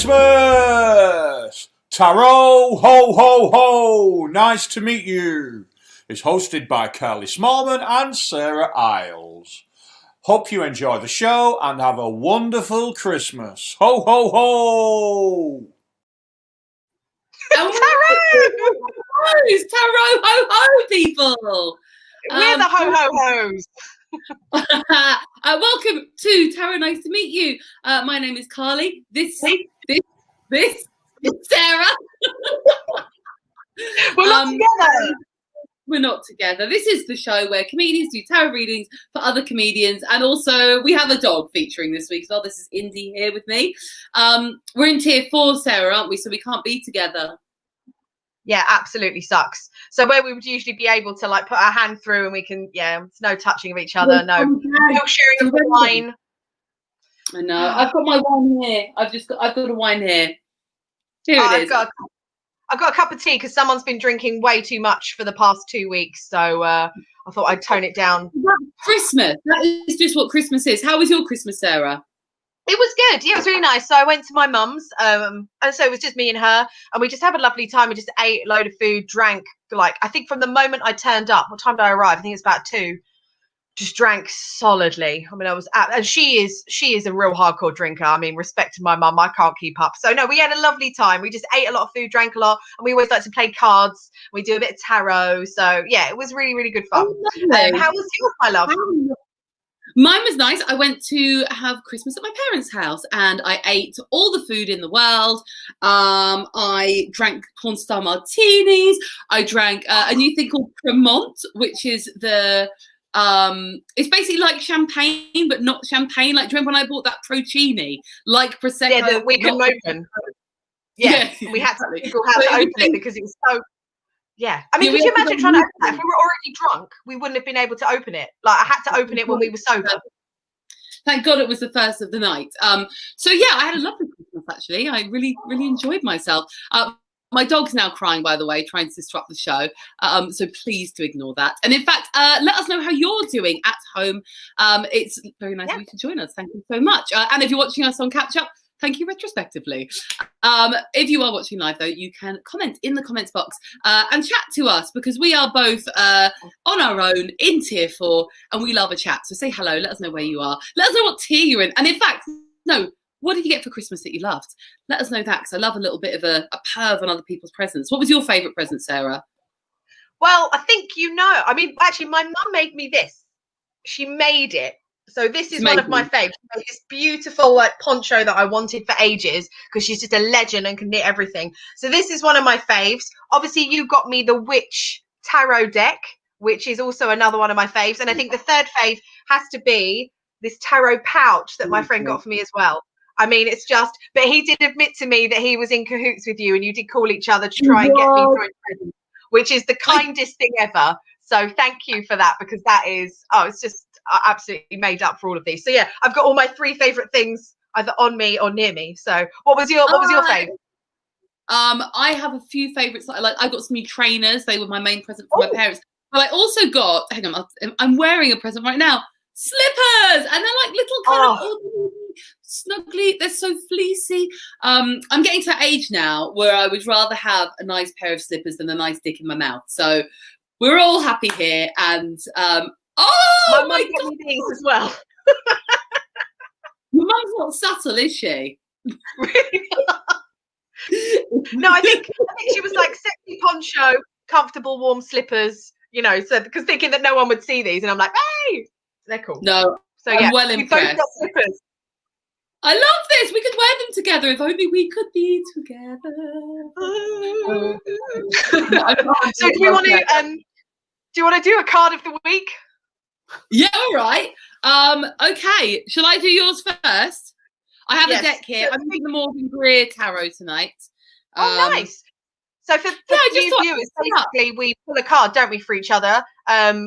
Christmas! Tarot, ho, ho, ho! Nice to meet you. It's hosted by Curly Smallman and Sarah Iles. Hope you enjoy the show and have a wonderful Christmas. Ho, ho, ho! Tarot! Tarot, ho, ho, people! We're the ho, ho, ho's. Welcome to Tarot. Nice to meet you. My name is Carly. This is Sarah. We're not together. We're not together. This is the show where comedians do tarot readings for other comedians, and also we have a dog featuring this week as well. This is Indy here with me. We're in tier 4, Sarah, aren't we? So we can't be together. Yeah, absolutely sucks. So where we would usually be able to like put our hand through and we can, it's no touching of each other, no sharing of wine. I know. I've got my wine here. I've got a wine here. Here it is. I've got a cup of tea because someone's been drinking way too much for the past 2 weeks. So I thought I'd tone it down. Christmas. That is just what Christmas is. How was your Christmas, Sarah? It was good. Yeah, it was really nice. So I went to my mum's, and so it was just me and her, and we just had a lovely time. We just ate a load of food, drank. Like I think from the moment I turned up, what time did I arrive? I think it's about 2. Just drank solidly. I mean, and she is a real hardcore drinker. I mean, respect to my mum, I can't keep up. So no, we had a lovely time. We just ate a lot of food, drank a lot, and we always like to play cards. We do a bit of tarot. So yeah, it was really, really good fun. How was yours, my love? Mine was nice. I went to have Christmas at my parents' house and I ate all the food in the world. I drank porn star martinis. I drank a new thing called Cremant, which is it's basically like champagne, but not champagne. Like, do you remember when I bought that Procini? Like Prosecco. Yeah, that we couldn't open. Yeah, we had to figure out how to open it because it was so... Yeah, I mean, could you imagine trying to open that? If we were already drunk, we wouldn't have been able to open it. Like, I had to open it when we were sober. Thank God it was the first of the night. So yeah, I had a lovely Christmas, actually. I really, really enjoyed myself. My dog's now crying, by the way, trying to disrupt the show. So please do ignore that. And in fact, let us know how you're doing at home. It's very nice of you to join us. Thank you so much. And if you're watching us on Catch Up, thank you retrospectively. If you are watching live, though, you can comment in the comments box and chat to us because we are both on our own in tier 4 and we love a chat. So say hello. Let us know where you are. Let us know what tier you're in. And in fact, what did you get for Christmas that you loved? Let us know that because I love a little bit of a perv on other people's presents. What was your favourite present, Sarah? Well, I think I mean, actually, my mum made me this. She made it. So this is one of my faves. This beautiful like poncho that I wanted for ages because she's just a legend and can knit everything. So this is one of my faves. Obviously, you got me the Witch Tarot deck, which is also another one of my faves. And I think the third fave has to be this tarot pouch that my friend got for me as well. I mean, it's just, but he did admit to me that he was in cahoots with you and you did call each other to try and get me through a present, which is the kindest thing ever. So thank you for that because that is, it's just absolutely made up for all of these. So yeah, I've got all my 3 favorite things either on me or near me. So what was your favorite? I have a few favorites. I got some new trainers. They were my main present for my parents. But I also got, hang on, I'm wearing a present right now. Slippers, and they're like little kind of snuggly. They're so fleecy. I'm getting to that age now where I would rather have a nice pair of slippers than a nice dick in my mouth. So we're all happy here. And my mum got me these as well. Your mum's not subtle, is she? Really? No, I think she was like sexy poncho, comfortable, warm slippers. So because thinking that no one would see these, and I'm like, hey. They're cool. No, so yeah, I'm well impressed. I love this. We could wear them together. If only we could be together. So do you want to do a card of the week? Yeah, all right. Okay. Shall I do yours first? I have a deck here. I'm using the Morgan Greer Tarot tonight. Nice. So for new viewers, basically we pull a card, don't we, for each other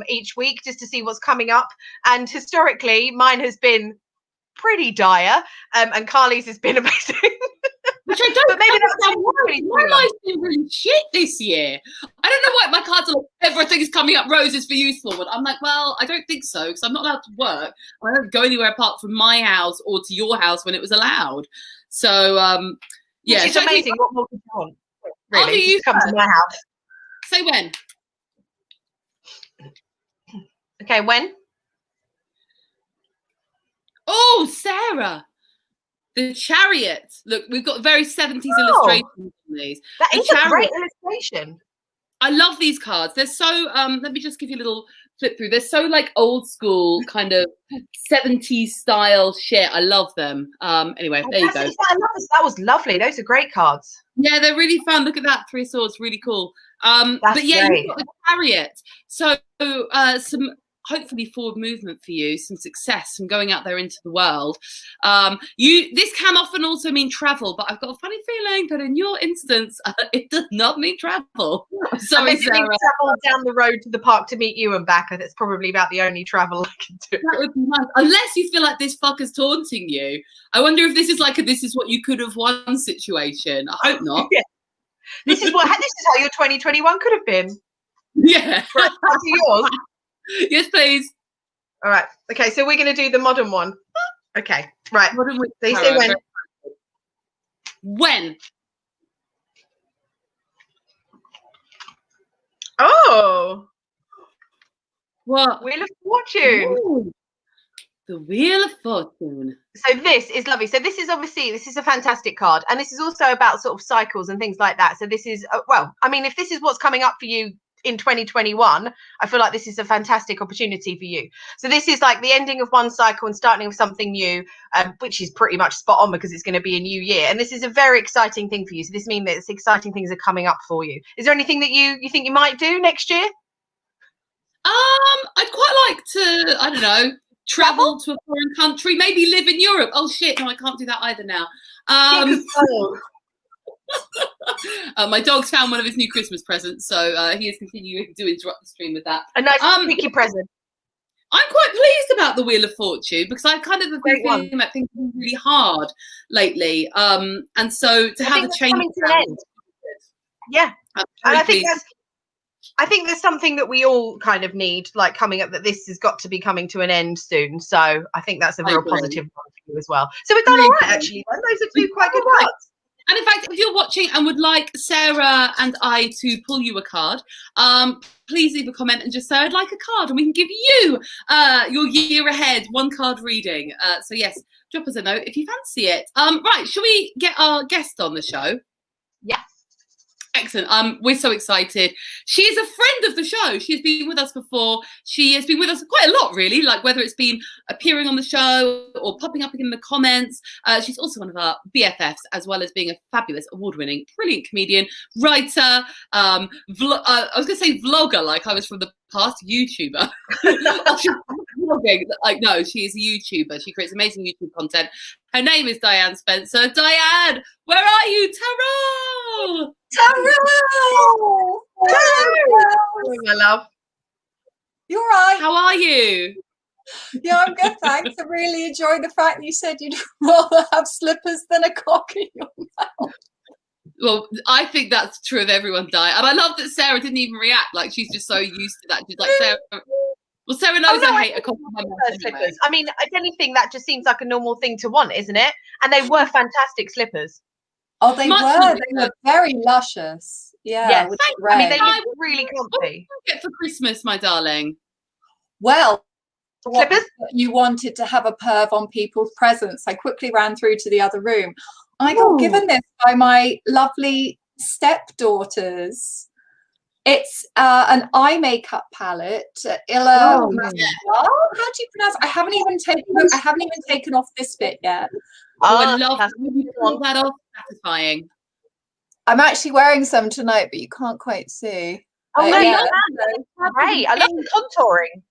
each week just to see what's coming up. And historically, mine has been pretty dire, and Carly's has been amazing. Which I don't. But maybe that's my life's been really shit this year. I don't know why my cards are like everything's coming up roses for useful, but I'm like, well, I don't think so because I'm not allowed to work. I don't go anywhere apart from my house or to your house when it was allowed. So Yeah, She's amazing. What more could you want? I'll do Really, you just come to my house. Say when. Okay, when? Oh, Sarah, the Chariot. Look, we've got very 70s illustrations on these. That The is a great Chariot. illustration. I love these cards. They're so let me just give you a little flip through. They're so like old school kind of 70s style shit. I love them. Anyway, there you go. I love this. That was lovely. Those are great cards. Yeah, they're really fun. Look at that, 3 swords, really cool. But yeah, great. you've got the Chariot. So some hopefully forward movement for you, some success from going out there into the world. This can often also mean travel, but I've got a funny feeling that in your instance, it does not mean travel. Sorry, Sarah. Travel down the road to the park to meet you and back. That's probably about the only travel I can do. That would be nice. Unless you feel like this fucker's taunting you. I wonder if this is like a "this is what you could have won" situation. I hope not. Yeah. This is how your 2021 could have been. Yeah. Right, to yours. Yes, please. All right. Okay, so we're going to do the modern one. Okay. Right. Modern with so you say when? When? Oh. What? Wheel of Fortune. Ooh, the Wheel of Fortune. So this is lovely. So this is a fantastic card, and this is also about sort of cycles and things like that. So this is well, I mean, if this is what's coming up for you in 2021, I feel like this is a fantastic opportunity for you. So this is like the ending of one cycle and starting of something new, which is pretty much spot on because it's going to be a new year, and this is a very exciting thing for you. So this means that exciting things are coming up for you. Is there anything that you think you might do next year? I'd quite like to, I don't know, travel to a foreign country, maybe live in Europe. Oh shit, no, I can't do that either now. My dog's found one of his new Christmas presents, so he is continuing to interrupt the stream with that. A nice sneaky present. I'm quite pleased about the Wheel of Fortune because I kind of have been feeling that things have been really hard lately. And so to have a change to an end. Yeah. And I think there's something that we all kind of need, like coming up, that this has got to be coming to an end soon. So I think that's a real positive one for you as well. So we've done all right, actually. Those are 2 quite good cards. And in fact, if you're watching and would like Sarah and I to pull you a card, please leave a comment and just say, I'd like a card, and we can give you your year ahead 1 card reading. So yes, drop us a note if you fancy it. Right, shall we get our guest on the show? Yes. Excellent. We're so excited. She is a friend of the show. She's been with us before. She has been with us quite a lot, really, like whether it's been appearing on the show or popping up in the comments. She's also one of our BFFs, as well as being a fabulous, award-winning, brilliant comedian, writer, I was going to say vlogger, like I was from the past, YouTuber. Like, no, she is a YouTuber. She creates amazing YouTube content. Her name is Diane Spencer. Diane, where are you? Taro! Taro! Hello, my love. You're right. How are you? Yeah, I'm good, thanks. I really enjoyed the fact that you said you'd rather have slippers than a cock in your mouth. Well, I think that's true of everyone, Diane. And I love that Sarah didn't even react. Like, she's just so used to that. She's like, Sarah... Well, Sarah knows I hate a cock in my mouth anyway. I mean, if anything, that just seems like a normal thing to want, isn't it? And they were fantastic slippers. Oh, they were very luscious. Yeah. Yes. I mean, they look look really comfy. What did you get for Christmas, my darling? Well, slippers? You wanted to have a perv on people's presents. I quickly ran through to the other room. I got given this by my lovely stepdaughters. It's an eye makeup palette. How do you pronounce it? I haven't even taken off this bit yet. I love that off. Satisfying. I'm actually wearing some tonight, but you can't quite see. Oh no, yeah. Great! I love the contouring.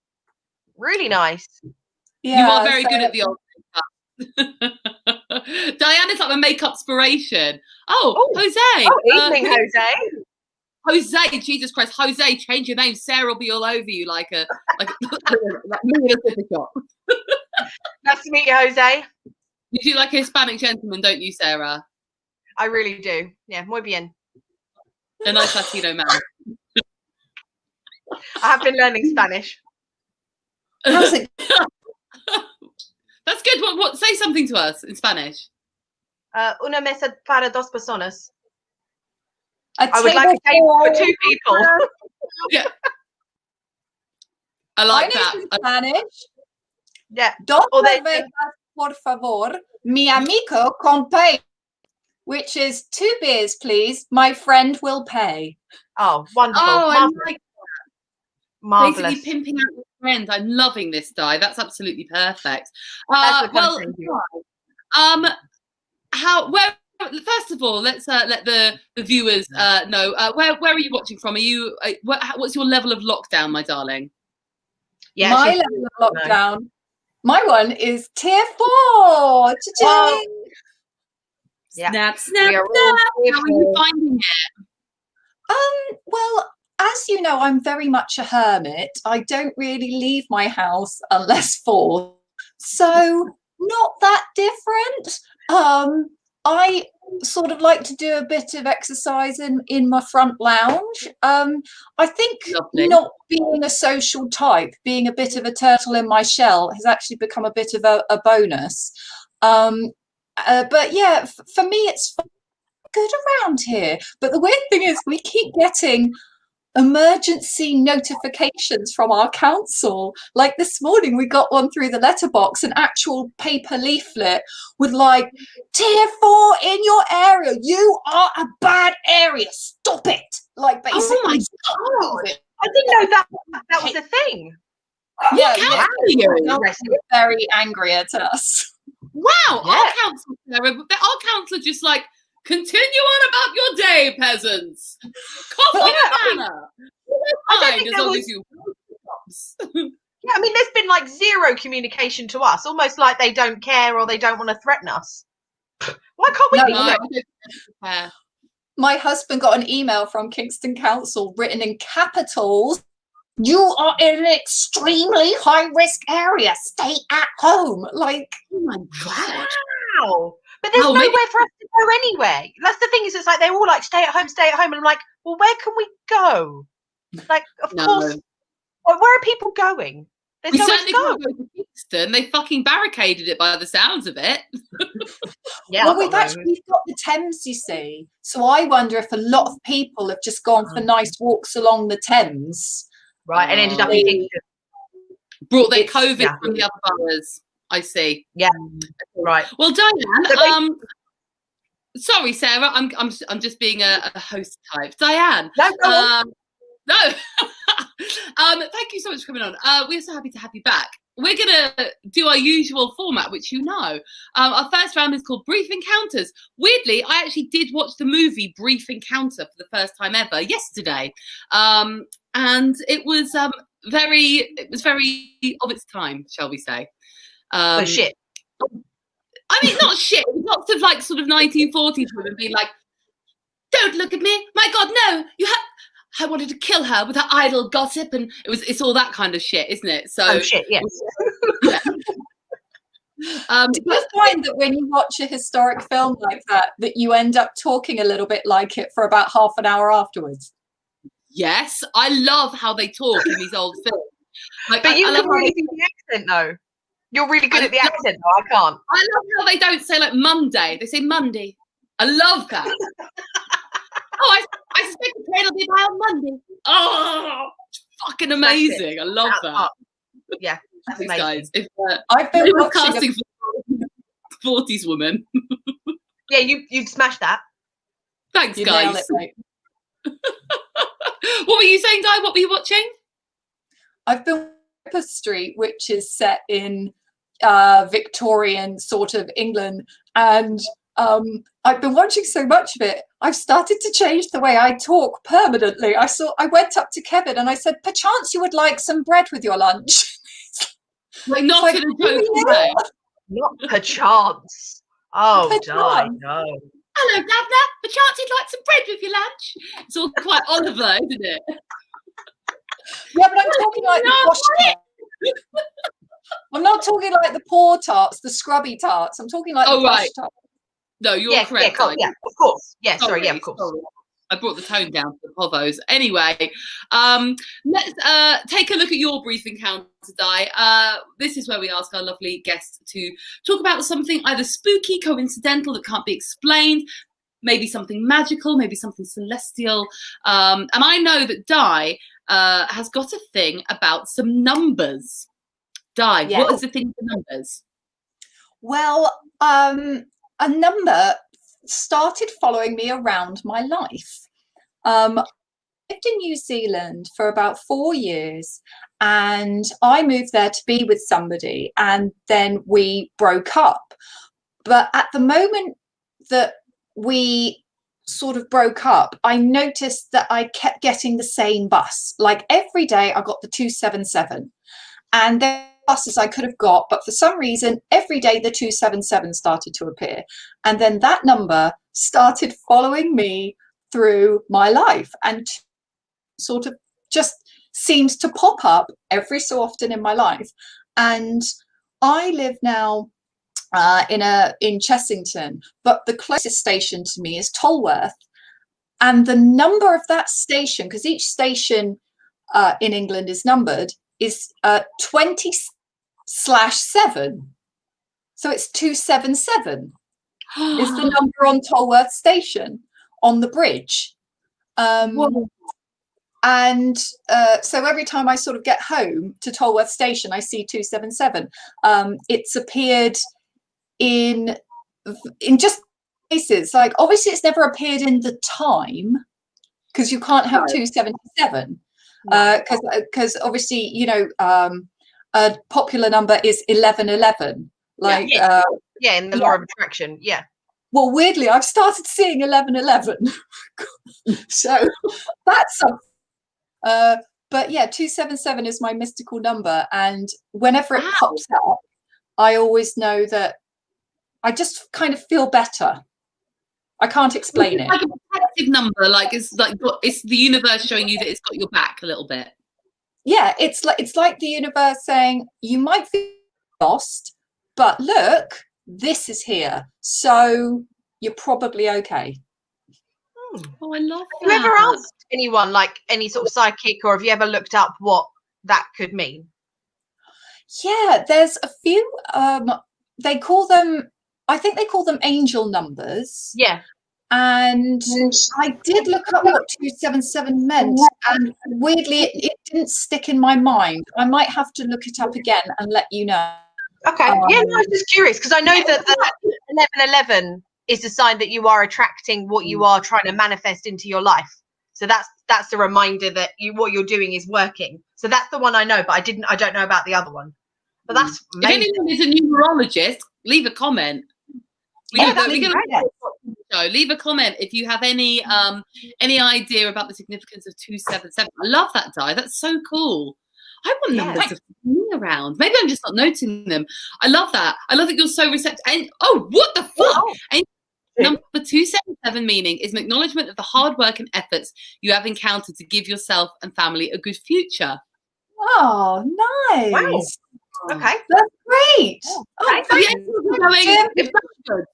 Really nice. Yeah, you are very good at the old makeup. Diane is like a makeup inspiration. Jose. Evening, Jose. Jose, Jesus Christ, Jose, change your name. Sarah will be all over you like me in a sippy shop. Nice to meet you, Jose. You do like a Hispanic gentleman, don't you, Sarah? I really do. Yeah, muy bien. A nice Latino man. I have been learning Spanish. How's it? That's good. What? Say something to us in Spanish. Una mesa para dos personas. A I would like a table for 2 people. Yeah. I like that. In Spanish. Yeah. Dos Or they- cervezas, por favor. Mi amigo compay. Which is 2 beers, please. My friend will pay. Oh, wonderful. Oh, I Marvelous. like Marvelous. basically pimping out your friend. I'm loving this, Di. That's absolutely perfect. That's the kind Well, of thing you first of all, let's let the viewers know where are you watching from? Are you what's your level of lockdown, my darling? Yeah, My level of lockdown. My one is tier 4. Cha-ching. Yeah. Snap, snap, We are snap. all How are you finding it? Well, as you know, I'm very much a hermit. I don't really leave my house unless forced. So not that different. I sort of like to do a bit of exercise in my front lounge. I think Lovely. not being a social type, being a bit of a turtle in my shell has actually become a bit of a bonus. But yeah, for me, it's good around here. But the weird thing is we keep getting emergency notifications from our council. Like this morning we got one through the letterbox, an actual paper leaflet with like, tier 4 in your area, you are a bad area, stop it. Like basically, oh my God. I didn't know that was a thing. Yeah, Council very angry at us. Wow, our council just like, continue on about your day, peasants. Cough on a banner. I don't think there was. Yeah, I mean, there's been like 0 communication to us, almost like they don't care or they don't want to threaten us. Why can't we be threatened? My husband got an email from Kingston Council written in capitals. You are in an extremely high-risk area. Stay at home. Like, oh my God. Wow. But there's nowhere for us to go anyway. That's the thing, is it's like they're all like, stay at home. And I'm like, well, where can we go? Like, of course. Well, where are people going? There's nowhere to go. Can't go to Kingston. They fucking barricaded it by the sounds of it. Yeah. Well, we've got the Thames, you see. So I wonder if a lot of people have just gone for nice walks along the Thames. Right, and ended up in Kingston. Brought their COVID from the other boroughs. I see. Yeah. Right. Well, Diane, sorry, Sarah, I'm just being a host type. Diane. No. Thank you so much for coming on. We're so happy to have you back. We're gonna do our usual format, which you know. Our first round is called Brief Encounters. Weirdly, I actually did watch the movie Brief Encounter for the first time ever yesterday, and it was very of its time, shall we say? Shit. I mean, not shit. Lots of like sort of 1940s women being like, "Don't look at me! My God, no! I wanted to kill her with her idle gossip," and it's all that kind of shit, isn't it? So shit, yes. Yeah. Do you find that when you watch a historic film like that you end up talking a little bit like it for about half an hour afterwards? Yes, I love how they talk in these old films. Like, but you can really do the accent, though. You're really good at the accent, though. I can't. I love how they don't say like Monday. They say Monday. I love that. I suspect the train will be by on Monday. Oh, fucking amazing. I love that. Yeah, that's These amazing. guys. If I've been casting for 40s woman. Yeah, you'd smash that. Thanks, You guys. nailed it, mate. What were you saying, Di? What were you watching? I've been Ripper Street, which is set in Victorian sort of England, and I've been watching so much of it, I've started to change the way I talk permanently. I went up to Kevin and I said, perchance you would like some bread with your lunch. Like, not in a joking way. Not perchance. Oh, Di, no. Hello, Governor. Perchance you'd like some bread with your lunch? It's all quite Oliver, isn't it? Yeah, but I'm talking like the posh tarts. I'm not talking like the poor tarts, the scrubby tarts. I'm talking like the posh tarts. No, you're correct. Yeah, of course. Yeah, sorry, of course. Sorry. I brought the tone down to the povos. Anyway, let's take a look at your brief encounter, Di. This is where we ask our lovely guests to talk about something either spooky, coincidental, that can't be explained, maybe something magical, maybe something celestial. And I know that Di has got a thing about some numbers. Di, Yeah. what is the thing with numbers? Well, a number started following me around my life. I lived in New Zealand for about 4 years, and I moved there to be with somebody, and then we broke up. But at the moment that we sort of broke up, I noticed that I kept getting the same bus. Like every day I got the 277, and there were buses I could have got, but for some reason every day the 277 started to appear, and then that number started following me through my life and sort of just seems to pop up every so often in my life. And I live now in Chessington, but the closest station to me is Tolworth, and the number of that station, because each station in England is numbered, is 20/7, so it's 277 is the number on Tolworth station on the bridge. And so every time I sort of get home to Tolworth station, I see 277. It's appeared in just places, like obviously it's never appeared in the time, because you can't have 277, because obviously, you know, a popular number is 1111, like in the law of attraction. Well, weirdly, I've started seeing 1111. So that's something. But yeah, 277 is my mystical number, and whenever it pops up, I always know that I just kind of feel better. I can't explain it. Like a protective number, like it's the universe showing you that it's got your back a little bit. Yeah, it's like the universe saying you might feel lost, but look, this is here, so you're probably okay. Oh, I love that. Have you ever asked anyone, like any sort of psychic, or have you ever looked up what that could mean? Yeah, there's a few. They call them, I think they call them angel numbers. Yeah. And I did look up what 277 meant, and weirdly it didn't stick in my mind. I might have to look it up again and let you know. Okay. Yeah, no, I was just curious, because I know that 1111 is a sign that you are attracting what you are trying to manifest into your life. So that's a reminder that what you're doing is working. So that's the one I know, but I don't know about the other one. But that's amazing. If anyone is a numerologist, leave a comment. Leave a comment if you have any idea about the significance of 277. I love that, Di. That's so cool. I want numbers to me around. Maybe I'm just not noticing them. I love that. I love that you're so receptive. And what the fuck? And number 277 meaning is an acknowledgement of the hard work and efforts you have encountered to give yourself and family a good future. Oh, nice. Wow. Okay. That's great. If that's good.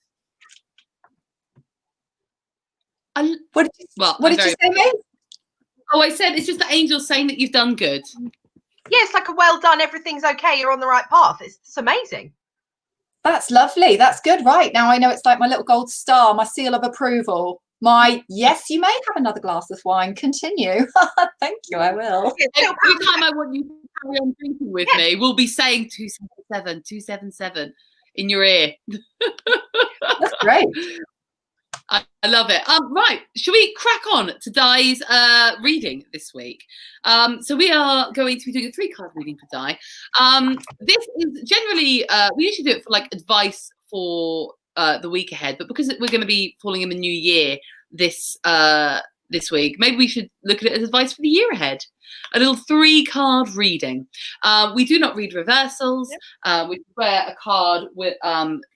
What did you say, mate? Oh, I said it's just the angels saying that you've done good. Yeah, it's like a well done, everything's okay, you're on the right path. It's amazing. That's lovely. That's good. Right, now I know it's like my little gold star, my seal of approval. My yes, you may have another glass of wine. Continue. Thank you, I will. Every time I want you to carry on drinking with me, we'll be saying 277, 277 in your ear. That's great. I love it. Right, shall we crack on to Di's reading this week? So we are going to be doing a 3-card reading for Di. This is generally, we usually do it for like advice for the week ahead, but because we're going to be falling in the new year this week, maybe we should look at it as advice for the year ahead. A little 3-card reading. We do not read reversals, which is where a card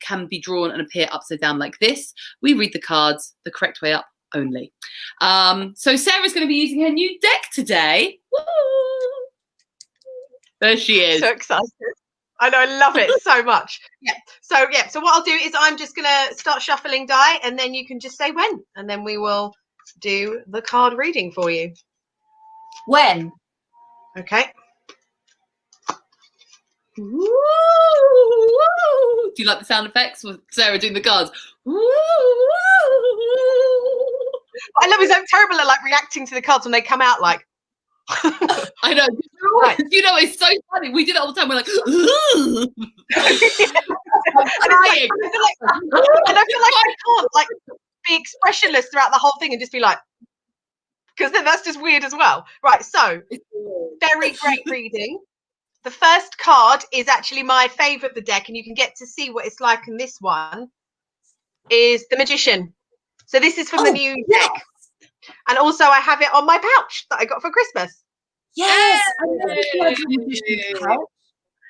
can be drawn and appear upside down like this. We read the cards the correct way up only. So Sarah's going to be using her new deck today. Woo! There she is. So excited. I know, I love it so much. So what I'll do is I'm just going to start shuffling Di, and then you can just say when, and then we will do the card reading for you. When? Okay. Woo! Do you like the sound effects with Sarah doing the cards? Woo! I love it. I'm terrible at like reacting to the cards when they come out. Like, I know. Right. You know, it's so funny. We do that all the time. We're like, crying. And I feel like I can't like be expressionless throughout the whole thing and just be like, because then that's just weird as well. Right. So, very great reading. The first card is actually my favourite of the deck, and you can get to see what it's like in this one, is the Magician. So this is from the new deck. And also I have it on my pouch that I got for Christmas. Yes!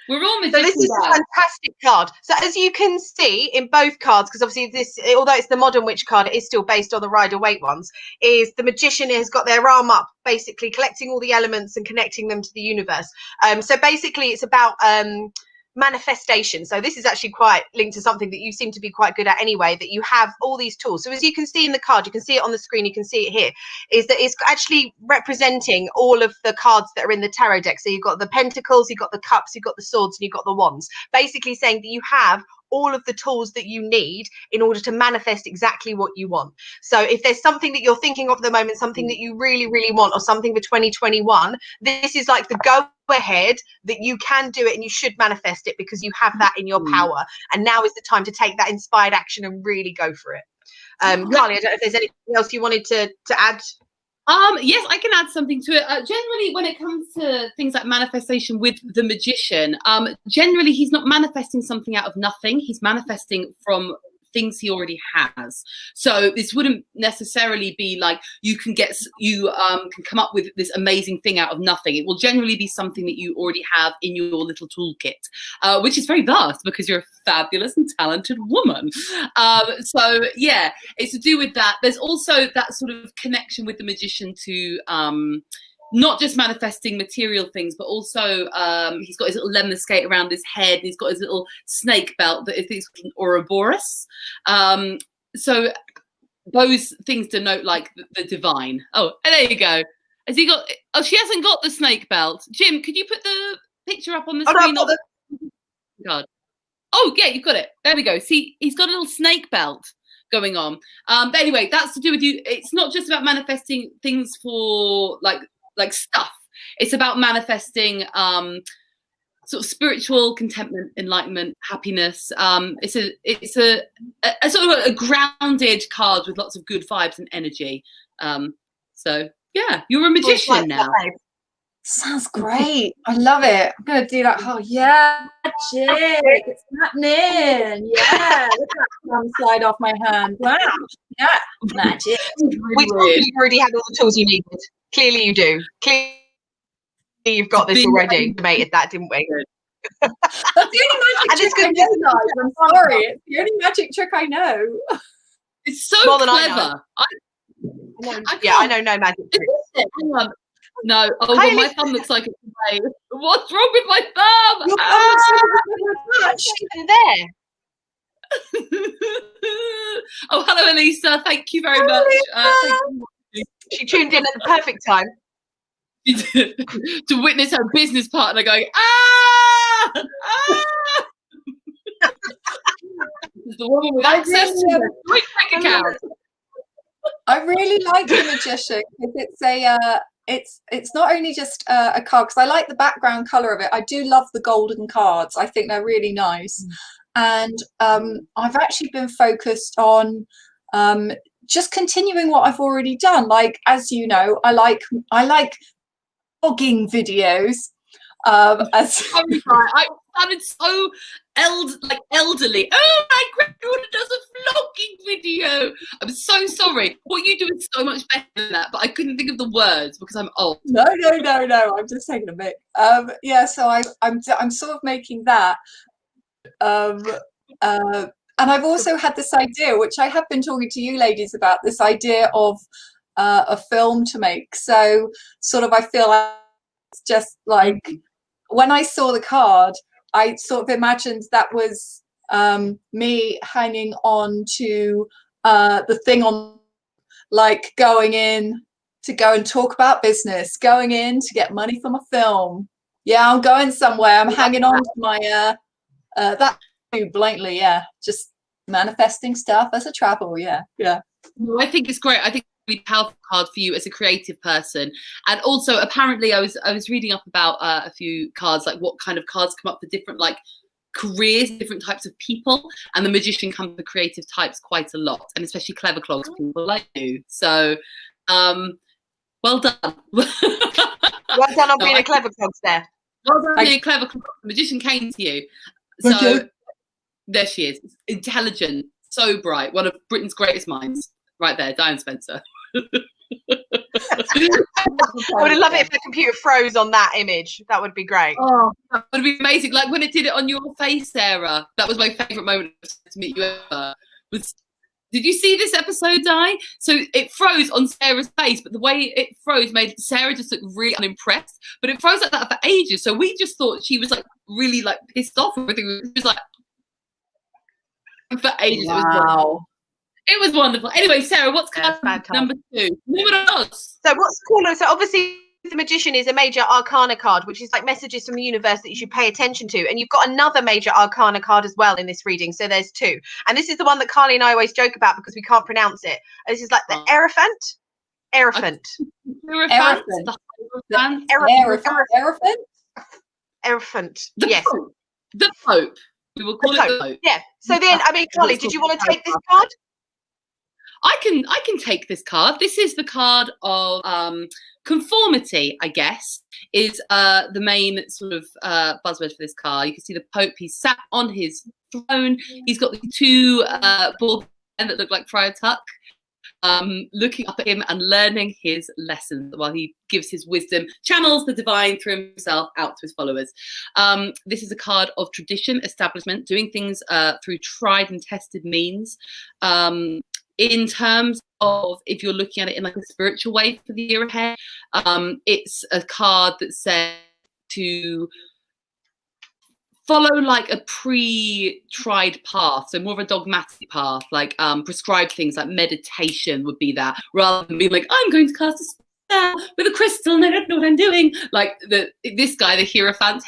We're all So this is a fantastic card. So as you can see in both cards, because obviously this, although it's the modern witch card, it is still based on the Rider-Waite ones, is the Magician has got their arm up, basically collecting all the elements and connecting them to the universe. So basically it's about manifestation. So this is actually quite linked to something that you seem to be quite good at anyway, that you have all these tools. So as you can see in the card, you can see it on the screen, you can see it here, is that it's actually representing all of the cards that are in the tarot deck. So you've got the pentacles, you've got the cups, you've got the swords, and you've got the wands, basically saying that you have all of the tools that you need in order to manifest exactly what you want. So if there's something that you're thinking of at the moment, something that you really, really want, or something for 2021, this is like the go ahead that you can do it and you should manifest it because you have that in your power. And now is the time to take that inspired action and really go for it. Carly, I don't know if there's anything else you wanted to add. Yes, I can add something to it. Generally, when it comes to things like manifestation with the Magician, generally he's not manifesting something out of nothing. He's manifesting from things he already has. So this wouldn't necessarily be like you can come up with this amazing thing out of nothing. It will generally be something that you already have in your little toolkit, which is very vast because you're a fabulous and talented woman. So yeah, it's to do with that. There's also that sort of connection with the Magician to not just manifesting material things, but also he's got his little lemon skate around his head. He's got his little snake belt that is called an Ouroboros. So those things denote like the divine. Oh, and there you go. Has he got? Oh, she hasn't got the snake belt. Jim, could you put the picture up on the screen? No, God. Oh yeah, you've got it. There we go. See, he's got a little snake belt going on. But anyway, that's to do with you. It's not just about manifesting things for like stuff. It's about manifesting sort of spiritual contentment, enlightenment, happiness. It's a sort of a grounded card with lots of good vibes and energy. So yeah, you're a magician now. Sounds great. I love it. I'm gonna do that. Oh yeah, magic. It's happening. Yeah. Look at that slide off my hand. Wow. Yeah. Magic. We told you already had all the tools you needed. Clearly you do. Clearly you've got this already. Debated that, didn't we? That's the only magic trick I know, guys. I'm sorry. It's the only magic trick I know. It's so more than clever. I know no magic tricks. Hang on. No, oh, well, my thumb looks like it's away. What's wrong with my thumb? Your What's there? Oh, hello, Elisa. Thank you very much. She tuned in at the perfect time to witness her business partner going, ah! This is the woman with access to a quick bank account. I really like the Magician because it's not only just a card, because I like the background color of it. I do love the golden cards. I think they're really nice. And I've actually been focused on just continuing what I've already done. Like, as you know, I like vlogging videos. I sounded so elderly. Oh, my granddaughter does a vlogging video. I'm so sorry. What you do is so much better than that, but I couldn't think of the words because I'm old. No. I'm just taking a bit. Yeah, so I'm sort of making that. And I've also had this idea, which I have been talking to you ladies about, this idea of a film to make. So sort of I feel like it's just like when I saw the card, I sort of imagined that was me hanging on to the thing on, like going in to go and talk about business, going in to get money for my film. Yeah, I'm going somewhere. I'm hanging on to my that too blankly. Yeah, just manifesting stuff as I travel. Yeah. No, I think it's great. I think it's a really powerful card for you as a creative person. And also, apparently, I was reading up about a few cards, like what kind of cards come up for different like careers, different types of people, and the magician comes for creative types quite a lot, and especially clever clogs people like you. So, well done. Well done on being a clever clogs there. Well done being a clever clog. The magician came to you. So there she is, intelligent, so bright, one of Britain's greatest minds, right there, Diane Spencer. I would have loved it if the computer froze on that image. That would be great. Oh, that would be amazing. Like when it did it on your face, Sarah. That was my favourite moment to meet you ever. Did you see this episode, Di? So it froze on Sarah's face, but the way it froze made Sarah just look really unimpressed. But it froze like that for ages. So we just thought she was like really like pissed off. Everything was like for ages. Wow. It was wonderful. Anyway, Sarah, what's card number 2? So what's cool? So obviously the magician is a major arcana card, which is like messages from the universe that you should pay attention to. And you've got another major arcana card as well in this reading. So there's 2. And this is the one that Carly and I always joke about because we can't pronounce it. And this is like the Erephant. Erephant. Yes. The Pope. We will call it the Pope. Yeah. So then, I mean, Carly, did you want to take this card? I can take this card. This is the card of conformity, I guess, is the main sort of buzzword for this card. You can see the Pope. He's sat on his throne. He's got the 2 ball pens that look like Friar Tuck, looking up at him and learning his lessons while he gives his wisdom, channels the divine through himself out to his followers. This is a card of tradition, establishment, doing things through tried and tested means. In terms of if you're looking at it in like a spiritual way for the year ahead, it's a card that says to follow like a pre-tried path, so more of a dogmatic path, like prescribed things like meditation would be that, rather than being like, I'm going to cast a spell with a crystal and I don't know what I'm doing. Like this guy, the Erephant,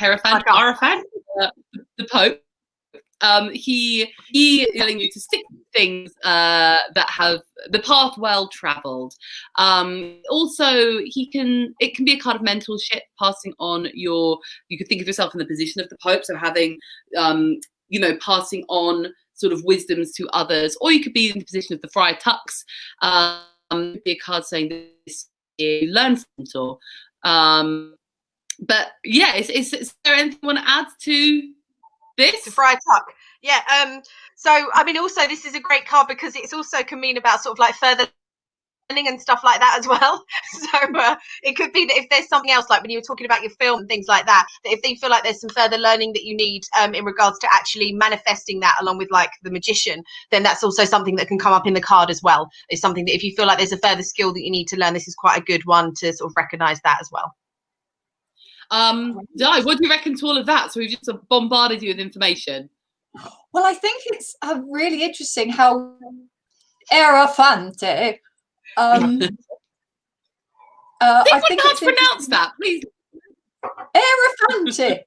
the Pope. He is telling you to stick to things that have the path well travelled. Also, it can be a card of mentorship, passing on you could think of yourself in the position of the Pope, so having passing on sort of wisdoms to others, or you could be in the position of the Friar Tucks. Could be a card saying this you learn from mentor. But yeah, is there anything you want to add to this? To Friar Tuck. Yeah. So I mean, also this is a great card because it's also can mean about sort of like further learning and stuff like that as well. So it could be that if there's something else, like when you were talking about your film and things like that, that if they feel like there's some further learning that you need in regards to actually manifesting that along with like the magician, then that's also something that can come up in the card as well. It's something that if you feel like there's a further skill that you need to learn, this is quite a good one to sort of recognize that as well. Di, what do you reckon to all of that? So we've just bombarded you with information. Well, I think it's really interesting how Erephant. I think how to pronounce that, please. Erephant.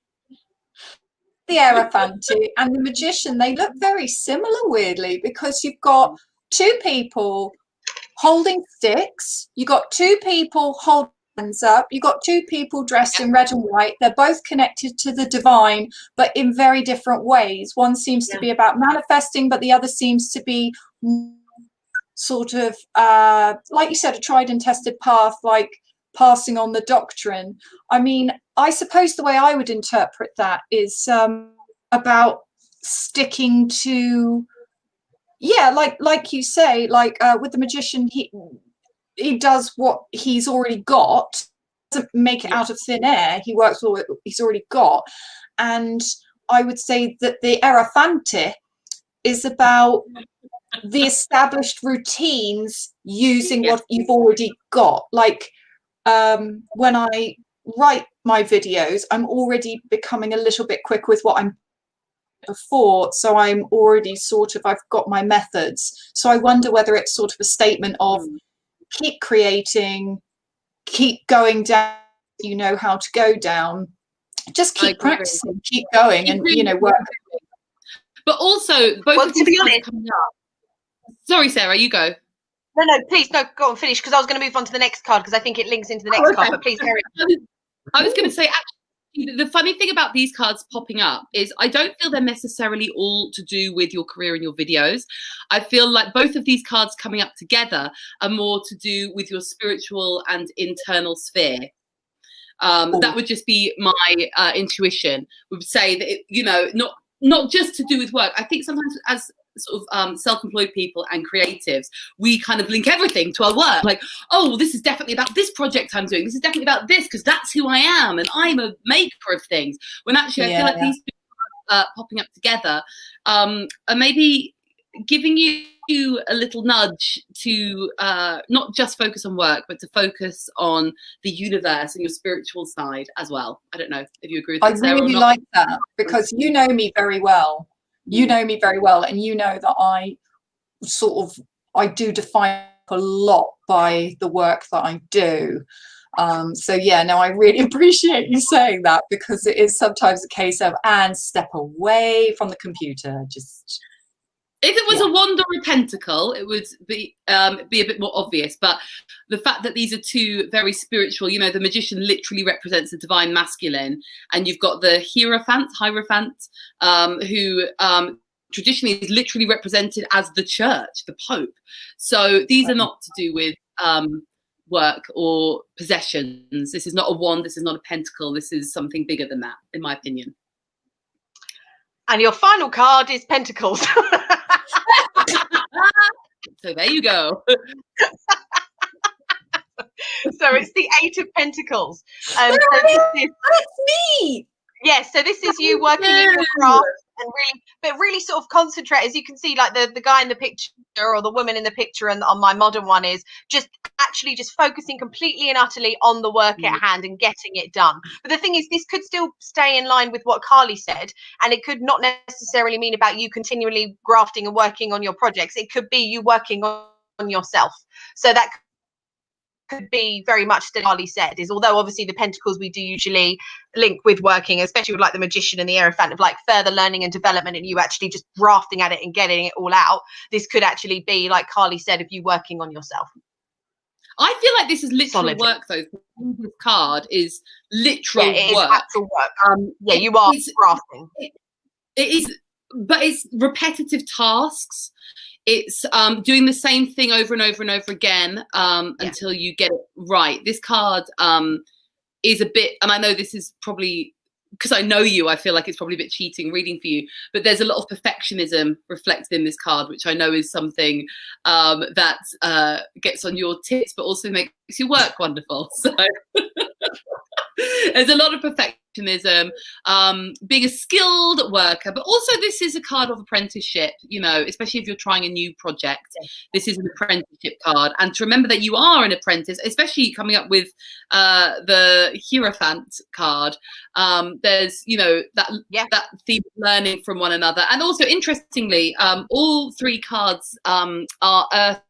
The Erephant and the magician, they look very similar, weirdly, because you've got 2 people holding sticks. You've got 2 people holding hands up. You've got 2 people dressed in red and white. They're both connected to the divine, but in very different ways. One seems to be about manifesting, but the other seems to be sort of, like you said, a tried and tested path, like passing on the doctrine. I mean, I suppose the way I would interpret that is about sticking to, like you say, like with the magician, he does what he's already got, doesn't make it out of thin air. He works with what he's already got. And I would say that the Erephante is about the established routines using what you've already got. Like when I write my videos, I'm already becoming a little bit quick with what I'm before, so I'm already sort of, I've got my methods. So I wonder whether it's sort of a statement of keep creating, keep going down. You know how to go down. Just keep practicing, keep going, and work. But also, both of to be these honest, coming up. Sorry, Sarah, you go. No, please, no, go on, finish, because I was going to move on to the next card because I think it links into the next card. But please carry on. I was going to say, actually, the funny thing about these cards popping up is I don't feel they're necessarily all to do with your career and your videos. I feel like both of these cards coming up together are more to do with your spiritual and internal sphere. That would just be my intuition. Would say that not just to do with work. I think sometimes as sort of self-employed people and creatives, we kind of link everything to our work. Like, oh, this is definitely about this project I'm doing. This is definitely about this because that's who I am, and I'm a maker of things. When actually, I feel like these people popping up together are maybe giving you a little nudge to not just focus on work, but to focus on the universe and your spiritual side as well. I don't know if you agree with that, Sarah, I really like that, because you know me very well. You know me very well, and you know that I do define a lot by the work that I do. So yeah, no, I really appreciate you saying that, because it is sometimes a case of, and step away from the computer. Just if it was a wand or a pentacle, it would be a bit more obvious. But the fact that these are two very spiritual, the magician literally represents the divine masculine, and you've got the Hierophant, who traditionally is literally represented as the church, the Pope. So these are not to do with work or possessions. This is not a wand. This is not a pentacle. This is something bigger than that, in my opinion. And your final card is Pentacles. So there you go. So it's the 8 of Pentacles. That's me. Yes, so this is you working in your craft and really sort of concentrate. As you can see, like the guy in the picture or the woman in the picture, and on my modern one is just focusing completely and utterly on the work at hand and getting it done. But the thing is, this could still stay in line with what Carly said, and it could not necessarily mean about you continually grafting and working on your projects. It could be you working on yourself. So that could be very much still Carly said, is although obviously the Pentacles we do usually link with working, especially with like the Magician and the Erephant, of like further learning and development, and you actually just grafting at it and getting it all out. This could actually be, like Carly said, of you working on yourself. I feel like this is literal work, though. This card is literal work. Is actual work. You are grafting. It is, but it's repetitive tasks. It's doing the same thing over and over and over again until you get it right. This card is a bit, and I know this is probably, because I know you, I feel like it's probably a bit cheating reading for you, but there's a lot of perfectionism reflected in this card, which I know is something that gets on your tits, but also makes your work wonderful. So there's a lot of perfectionism, being a skilled worker, but also this is a card of apprenticeship, especially if you're trying a new project. This is an apprenticeship card, and to remember that you are an apprentice, especially coming up with the Hierophant card. There's that theme of learning from one another, and also interestingly, all 3 cards are earth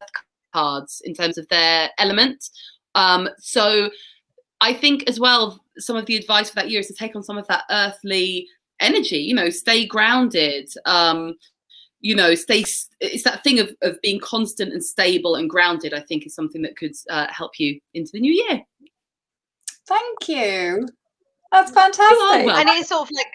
cards in terms of their element. So I think as well, some of the advice for that year is to take on some of that earthly energy, stay grounded, it's that thing of being constant and stable and grounded, I think is something that could help you into the new year. Thank you. That's fantastic. And it's sort of like,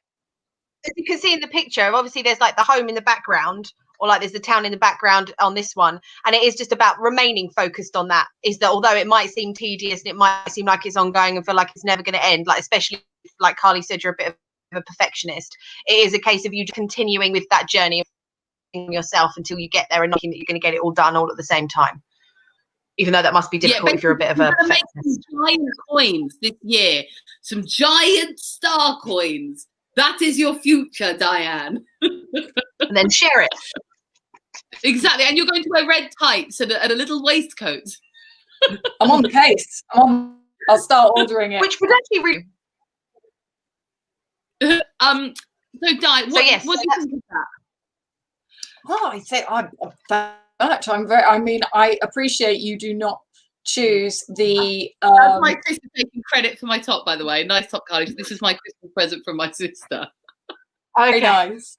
as you can see in the picture, obviously there's like the home in the background, or like there's the town in the background on this one, and it is just about remaining focused on that. Is that although it might seem tedious and it might seem like it's ongoing and feel like it's never going to end, like especially like Carly said, you're a bit of a perfectionist, it is a case of you continuing with that journey of yourself until you get there, and not thinking that you're going to get it all done all at the same time, even though that must be difficult if you're a bit of a perfectionist. Some giant coins this year, some giant star coins. That is your future, Diane. And then share it. Exactly. And you're going to wear red tights and a little waistcoat. I'm on the case. I'll start ordering it. Which would actually So Di, what do you think of that? Well, I say I appreciate you do not choose the That's my sister taking credit for my top, by the way. Nice top, Carly. This is my Christmas present from my sister. very nice.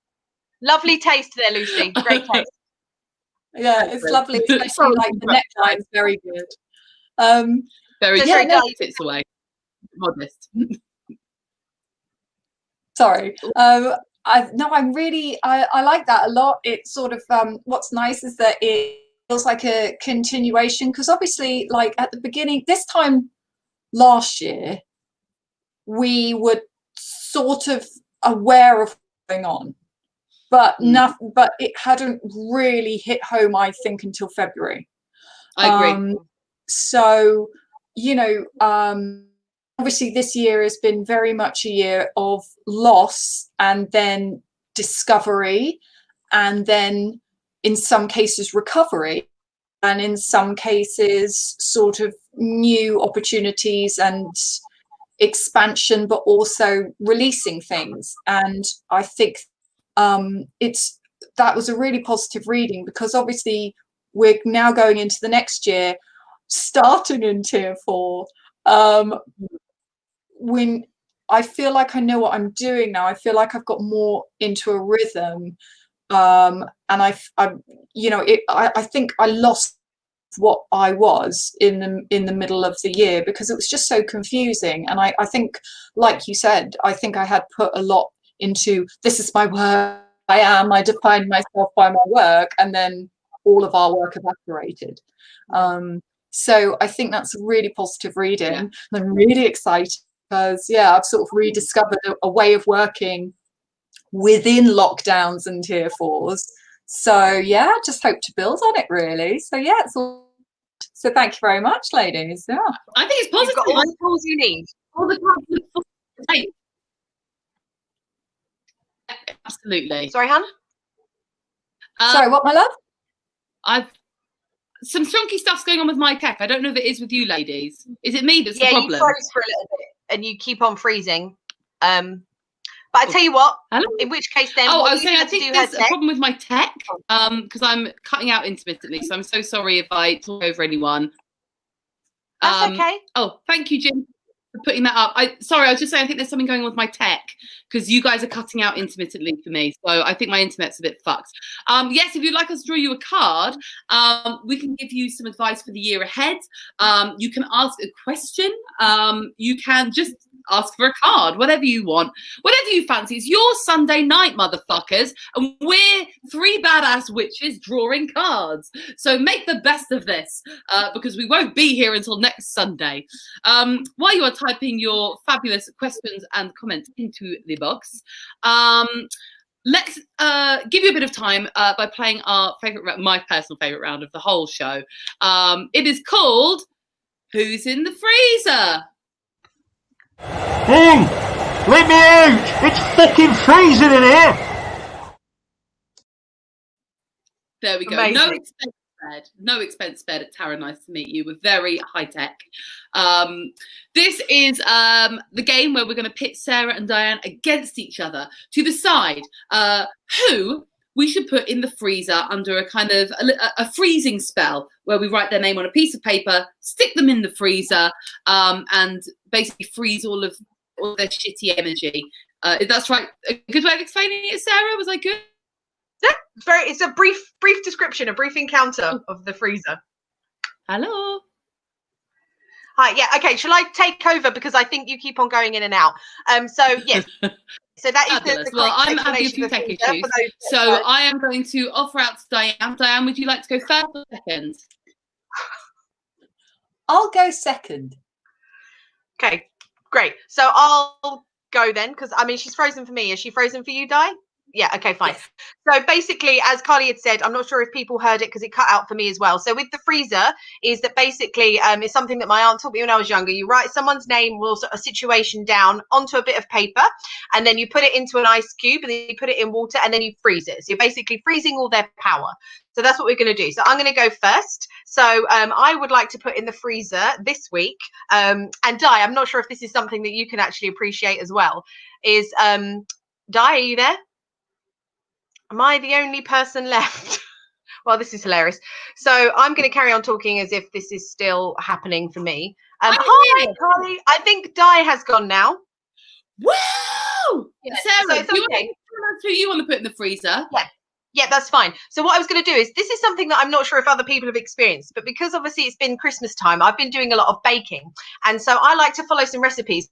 Lovely taste there, Lucy. Great taste. Yeah, it's lovely, especially like the neckline's very good. Very So good. sorry, No, Di. fits away. Modest. Sorry. I'm really I like that a lot. It's sort of what's nice is that it feels like a continuation, because obviously, like at the beginning, this time last year, we were sort of aware of what's going on, but but it hadn't really hit home, I think, until February. I agree. So, obviously this year has been very much a year of loss and then discovery, and then in some cases recovery, and in some cases sort of new opportunities and expansion, but also releasing things. And I think that was a really positive reading, because obviously we're now going into the next year, starting in tier 4. When I feel like I know what I'm doing now, I feel like I've got more into a rhythm, and I think I lost what I was in the middle of the year, because it was just so confusing. And I think, like you said, I think I had put a lot into, this is my work, I define myself by my work, and then all of our work evaporated. So I think that's a really positive reading. Yeah. I'm really excited because, I've sort of rediscovered a way of working within lockdowns and tier 4s. So just hope to build on it, really. So it's all. So thank you very much, ladies. Yeah, I think it's positive. You've got all the tools you need. All the tools. Absolutely. Sorry, Han? Sorry, what, my love? I've some chunky stuff's going on with my tech. I don't know if it is with you ladies. Is it me that's the problem? Yeah, you froze for a little bit and you keep on freezing. But I tell you what, in which case then... I was saying, I think there's a problem with my tech, because I'm cutting out intermittently, so I'm so sorry if I talk over anyone. That's okay. Oh, thank you, Jim, for putting that up. Sorry, I was just saying, I think there's something going on with my tech, because you guys are cutting out intermittently for me, so I think my internet's a bit fucked. Yes, if you'd like us to draw you a card, we can give you some advice for the year ahead. You can ask a question. You can just ask for a card, whatever you want, whatever you fancy. It's your Sunday night, motherfuckers, and we're 3 badass witches drawing cards. So make the best of this, because we won't be here until next Sunday. While you are typing your fabulous questions and comments into the box, let's give you a bit of time by playing our favorite, my personal favorite round of the whole show. It is called Who's in the Freezer? Hey! Let me out! It's fucking freezing in here! There we go. Amazing. No expense spared. No expense spared at Tara. Nice to meet you. We're very high tech. This is the game where we're going to pit Sarah and Diane against each other to decide who we should put in the freezer under a kind of a freezing spell, where we write their name on a piece of paper, stick them in the freezer, and basically freeze all of their shitty energy. That's right. A good way of explaining it, Sarah? Was I good? Yeah, it's a brief description, a brief encounter of the freezer. Hello. Hi, yeah, okay. Shall I take over, because I think you keep on going in and out? So yes. So that is the well, I'm having a few tech issues, so I am going to offer out to Diane. Diane, would you like to go first or second? I'll go second. Okay, great. So I'll go then, because I mean, she's frozen for me. Is she frozen for you, Di? Yeah, okay, fine. Yes. So basically, as Carly had said, I'm not sure if people heard it because it cut out for me as well. So with the freezer, is that basically it's something that my aunt taught me when I was younger. You write someone's name or a situation down onto a bit of paper, and then you put it into an ice cube, and then you put it in water, and then you freeze it. So you're basically freezing all their power. So that's what we're going to do. So I'm going to go first. So I would like to put in the freezer this week, and Di, I'm not sure if this is something that you can actually appreciate as well, is Di, are you there? Am I the only person left Well, this is hilarious. So I'm going to carry on talking as if this is still happening for me. Hi, Carly. I think Di has gone now. Woo! Yeah, Sarah, so it's do you okay. want who you want to put in the freezer? Yeah, that's fine. So what I was going to do is, this is something that I'm not sure if other people have experienced, but because obviously it's been Christmas time, I've been doing a lot of baking. And so I like to follow some recipes.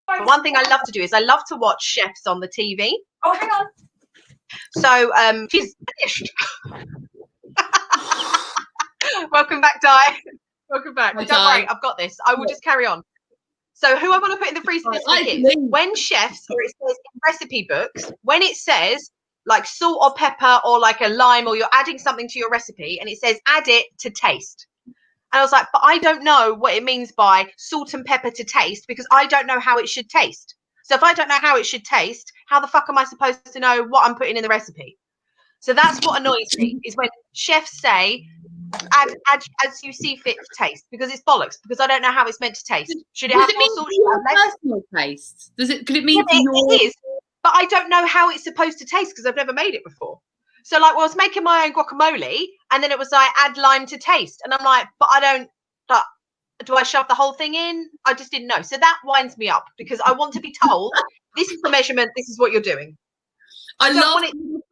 But one thing I love to do is I love to watch chefs on the TV. Oh, hang on. So she's finished. Welcome back, Di. Welcome back. Hi, Don't Di. worry, I've got this. I will just carry on. So who I want to put in the freezer this week is when chefs, or it says in recipe books, when it says like salt or pepper or like a lime, or you're adding something to your recipe and it says add it to taste. And I was like, but I don't know what it means by salt and pepper to taste, because I don't know how it should taste. So if I don't know how it should taste, how the fuck am I supposed to know what I'm putting in the recipe? So that's what annoys me, is when chefs say add as you see fit to taste, because it's bollocks, because I don't know how it's meant to taste. Should it have more salt? Should it have less? Personal taste? Could it mean it is, but I don't know how it's supposed to taste because I've never made it before. So like, well, I was making my own guacamole, and then it was like add lime to taste, and I'm like, but I don't. Like, do I shove the whole thing in? I just didn't know. So that winds me up, because I want to be told this is the measurement, this is what you're doing. I love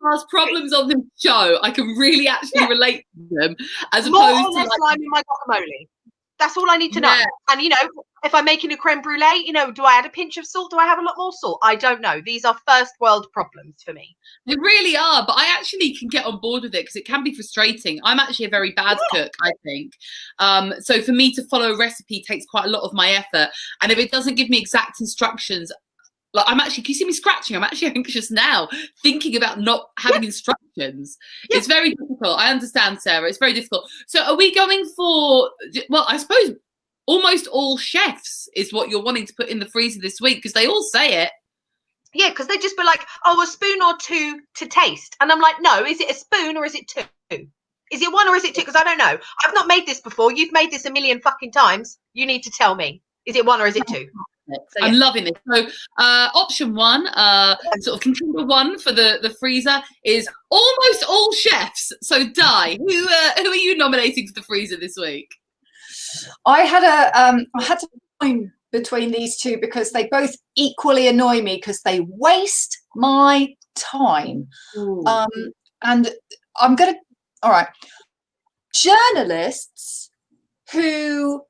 past problems on this show. I can really actually relate to them, as more opposed or less to lime in my guacamole. That's all I need to know. And you know, if I'm making a creme brulee, you know, do I add a pinch of salt? Do I have a lot more salt? I don't know. These are first world problems for me. They really are, but I actually can get on board with it because it can be frustrating. I'm actually a very bad cook, I think. So for me to follow a recipe takes quite a lot of my effort. And if it doesn't give me exact instructions, like I'm actually, can you see me scratching? I'm actually anxious now, thinking about not having instructions. It's very difficult. I understand, Sarah. It's very difficult. So are we going for, well, I suppose almost all chefs is what you're wanting to put in the freezer this week, because they all say it. Yeah, because they just be like, oh, a spoon or two to taste. And I'm like, no, is it a spoon or is it two? Is it one or is it two? Because I don't know. I've not made this before. You've made this a million fucking times. You need to tell me. Is it one or is it two? So, I'm loving it. So option one, sort of contender one for the freezer is almost all chefs. So Di, who are you nominating for the freezer this week? I had to find between these two because they both equally annoy me because they waste my time. And I'm gonna, all right, journalists who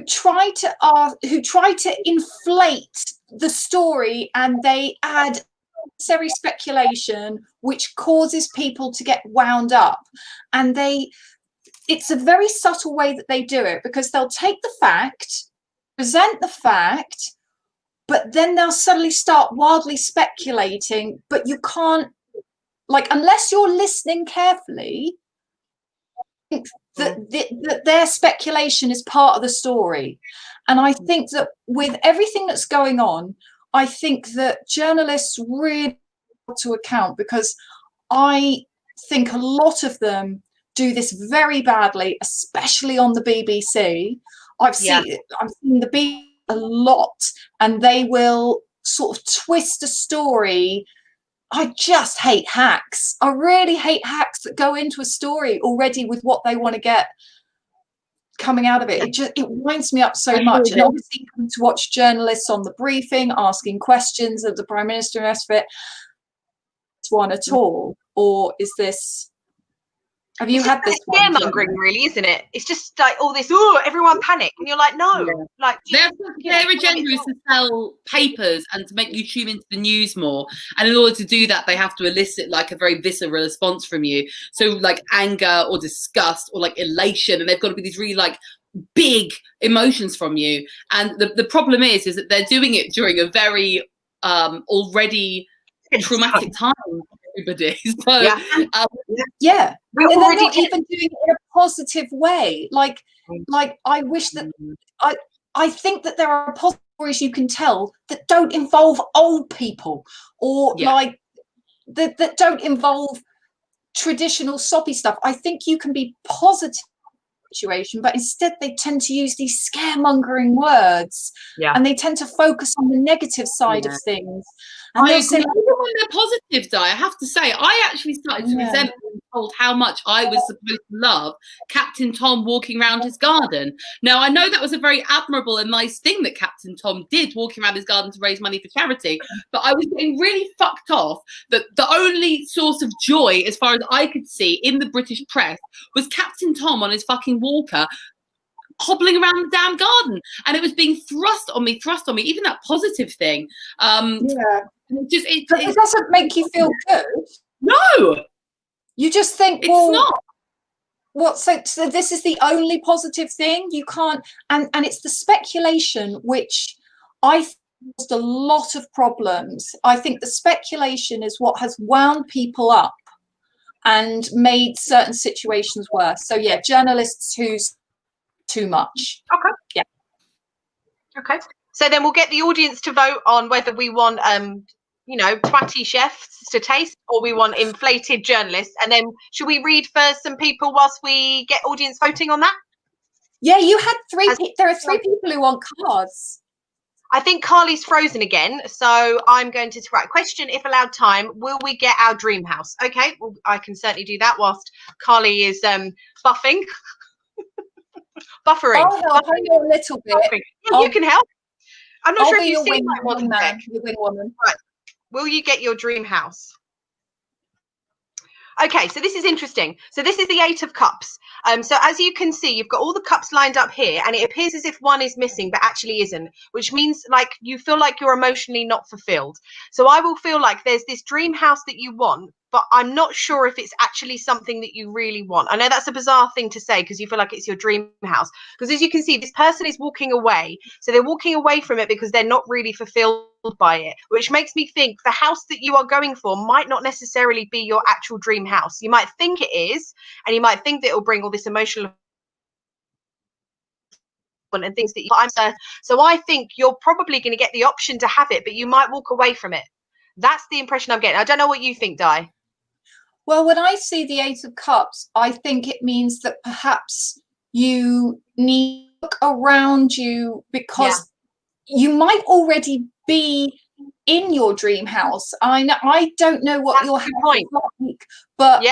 try to inflate the story, and they add unnecessary speculation which causes people to get wound up, and it's a very subtle way that they do it, because they'll take the fact, present the fact, but then they'll suddenly start wildly speculating, but you can't, like, unless you're listening carefully, that their speculation is part of the story. And I think that with everything that's going on, I think that journalists really have to account, because I think a lot of them do this very badly, especially on the BBC. I've seen the BBC a lot, and they will sort of twist a story. I just hate hacks. I really hate hacks that go into a story already with what they want to get coming out of it. It winds me up so much. And obviously, to watch journalists on the briefing asking questions of the Prime Minister and the rest of it, it's one at all, or is this? Have you had this one? Scaremongering, really, isn't it? It's just like all this. Oh, everyone panic, and you're like, no, like their agenda is to sell papers and to make you tune into the news more. And in order to do that, they have to elicit like a very visceral response from you. So like anger or disgust or like elation, and they've got to be these really like big emotions from you. And the problem is that they're doing it during a very already traumatic time. Everybody. So, and they're not even doing it in a positive way. Like I wish that I think that there are positive stories you can tell that don't involve old people, or like that don't involve traditional soppy stuff. I think you can be positive situation, but instead they tend to use these scaremongering words, and they tend to focus on the negative side of things. And I agree. Even when they're positive, Di, I have to say, I actually started to resent told how much I was supposed to love Captain Tom walking around his garden. Now, I know that was a very admirable and nice thing that Captain Tom did, walking around his garden to raise money for charity, but I was getting really fucked off that the only source of joy, as far as I could see in the British press, was Captain Tom on his fucking walker hobbling around the damn garden, and it was being thrust on me, even that positive thing. It doesn't make you feel good. No, you just think, it's well, not. What? So this is the only positive thing you can't, and it's the speculation which I think caused a lot of problems. I think the speculation is what has wound people up and made certain situations worse. So yeah, journalists who's too much. Okay. Yeah. Okay. So then we'll get the audience to vote on whether we want twatty chefs to taste, or we want inflated journalists. And then should we read for some people whilst we get audience voting on that? Yeah, you had there are 3 people who want cards. I think Carly's frozen again, so I'm going to write question, if allowed time, will we get our dream house? Okay, well, I can certainly do that whilst Carly is buffering. I'll help you a little bit. Yeah, you can help. I'm not sure if you've seen my modern man, the wing woman. Right. Will you get your dream house? Okay, so this is interesting. So this is the 8 of Cups. So as you can see, you've got all the cups lined up here, and it appears as if one is missing, but actually isn't, which means like you feel like you're emotionally not fulfilled. So I will feel like there's this dream house that you want, but I'm not sure if it's actually something that you really want. I know that's a bizarre thing to say because you feel like it's your dream house. Because as you can see, this person is walking away. So they're walking away from it because they're not really fulfilled by it, which makes me think the house that you are going for might not necessarily be your actual dream house. You might think it is, and you might think that it will bring all this emotional and things that so I think you're probably going to get the option to have it, but you might walk away from it. That's the impression I'm getting. I don't know what you think, Di. Well, when I see the 8 of Cups, I think it means that perhaps you need to look around you because you might already be in your dream house. I don't know what your house is like, but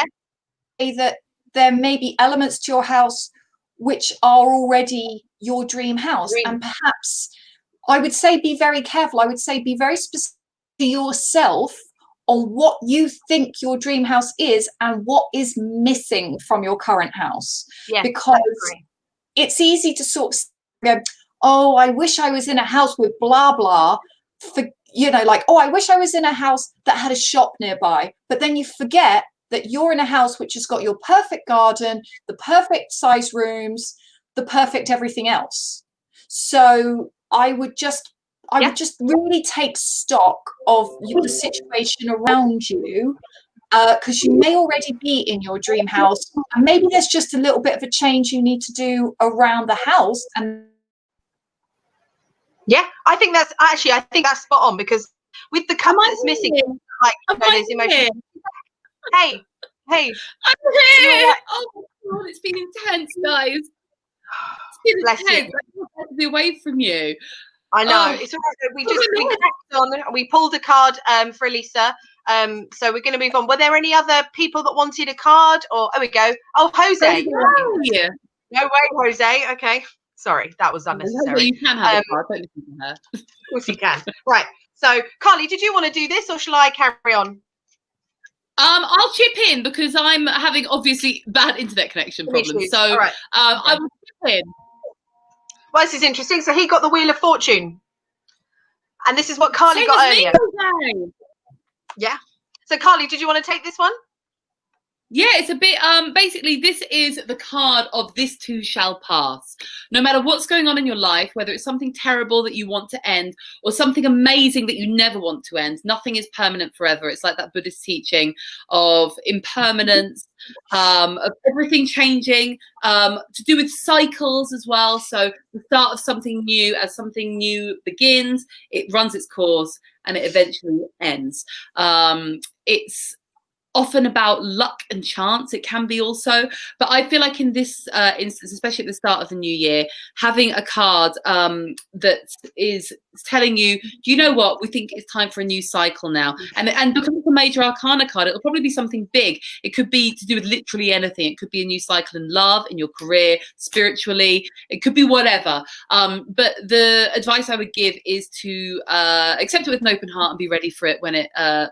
that there may be elements to your house which are already your dream house. And perhaps I would say be very careful. I would say be very specific to yourself on what you think your dream house is and what is missing from your current house. Because it's easy to sort of go, oh, I wish I was in a house with blah, blah. I wish I was in a house that had a shop nearby. But then you forget that you're in a house which has got your perfect garden, the perfect size rooms, the perfect everything else. So I would just really take stock of the situation around you, because you may already be in your dream house, and maybe there's just a little bit of a change you need to do around the house. And I think that's spot on, because with the cup that's missing, there's emotion. Hey, I'm here. Oh my God, it's been intense, guys. It's been intense. I want to be away from you. I know. It's all right. We cracked on. We pulled a card for Elisa. So we're going to move on. Were there any other people that wanted a card? Or we go. Oh, Jose. Yeah. No way, Jose. Okay. Sorry, that was unnecessary. You can have a card. Don't listen to her. Of course you can. Right. So, Carly, did you want to do this, or shall I carry on? I'll chip in because I'm having obviously bad internet connection problems. So I will chip in. Well, this is interesting. So he got the Wheel of Fortune. And this is what Carly got earlier. Yeah. So Carly, did you want to take this one? Yeah, it's a bit, basically this is the card of this too shall pass. No matter what's going on in your life, whether it's something terrible that you want to end or something amazing that you never want to end, nothing is permanent forever. It's like that Buddhist teaching of impermanence, of everything changing, to do with cycles as well. So the start of something new, as something new begins, it runs its course and it eventually ends. It's often about luck and chance. It can be also, but I feel like in this instance, especially at the start of the new year, having a card that is telling you, do you know what, we think it's time for a new cycle now, and because it's a major arcana card, it'll probably be something big. It could be to do with literally anything. It could be a new cycle in love, in your career, spiritually. It could be whatever. But the advice I would give is to accept it with an open heart and be ready for it when it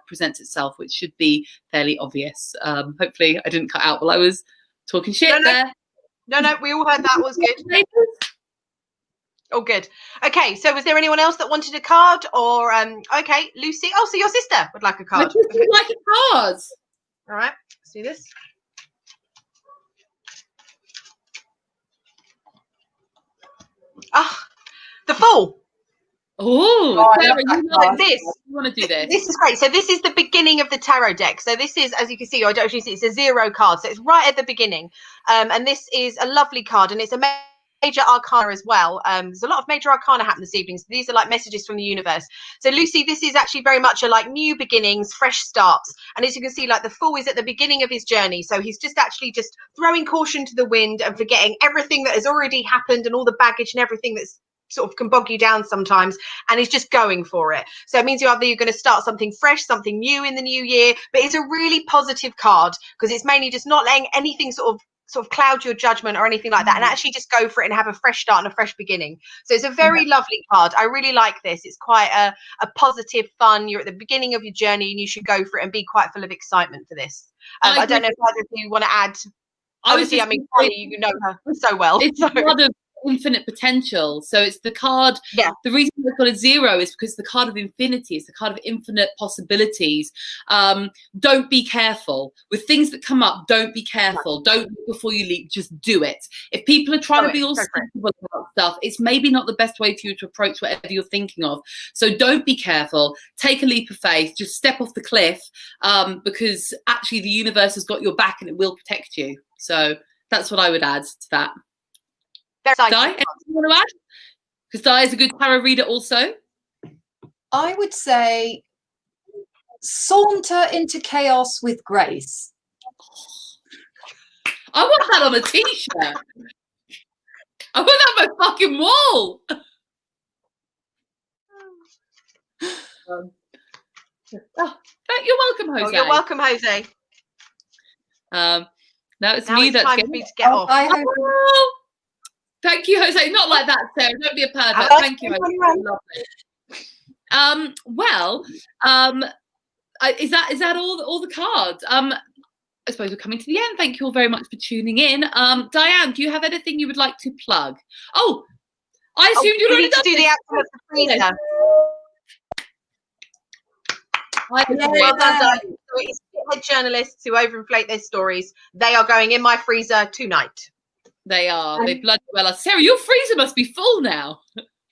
presents itself, which should be fairly obvious. Hopefully I didn't cut out while I was talking shit there. No, we all heard that was good. Oh, good. Okay, so was there anyone else that wanted a card? Or okay, Lucy. Oh, so your sister would like a card. My sister would like a card. All right, let's do this. Ah, the Fool. Oh, Sarah, you like this. You want to do this? This is great. So this is the beginning of the tarot deck. So this is, as you can see, I don't actually see, it's a 0 card. So it's right at the beginning. And this is a lovely card, and it's a major arcana as well. There's a lot of major arcana happening this evening. So these are like messages from the universe. So Lucy, this is actually very much a like new beginnings, fresh starts. And as you can see, like the Fool is at the beginning of his journey. So he's just actually just throwing caution to the wind and forgetting everything that has already happened and all the baggage and everything that's sort of can bog you down sometimes, and he's just going for it. So it means you're going to start something fresh, something new in the new year, but it's a really positive card because it's mainly just not letting anything sort of cloud your judgment or anything like that, and actually just go for it and have a fresh start and a fresh beginning. So it's a very lovely card. I really like this. It's quite a positive, fun, you're at the beginning of your journey and you should go for it and be quite full of excitement for this. I don't know if either of you want to add. Obviously, I mean, you know her so well. It's so. Infinite potential. So it's the card. Yeah. The reason it's got a 0 is because the card of infinity is the card of infinite possibilities. Don't be careful with things that come up. Don't be careful. Don't look before you leap. Just do it. If people are trying to be all sensible about stuff, it's maybe not the best way for you to approach whatever you're thinking of. So don't be careful. Take a leap of faith. Just step off the cliff, because actually the universe has got your back and it will protect you. So that's what I would add to that. Di, anything you want to add? Because Di is a good tarot reader also. I would say saunter into chaos with grace. I want that on a t-shirt. I want that on my fucking wall. You're welcome, Jose. Oh, you're welcome, Jose. No, it's now me it's that's time for me to get off. Thank you, Jose. Not like that, Sarah. Don't be a pervert. Thank you, Jose. Is that all the cards? I suppose we're coming to the end. Thank you all very much for tuning in. Diane, do you have anything you would like to plug? Oh, I assumed you'd already done do the outcome of the freezer. Well done, Diane. So it's shithead journalists who overinflate their stories. They are going in my freezer tonight. They are. They bloody well are. Sarah, your freezer must be full now.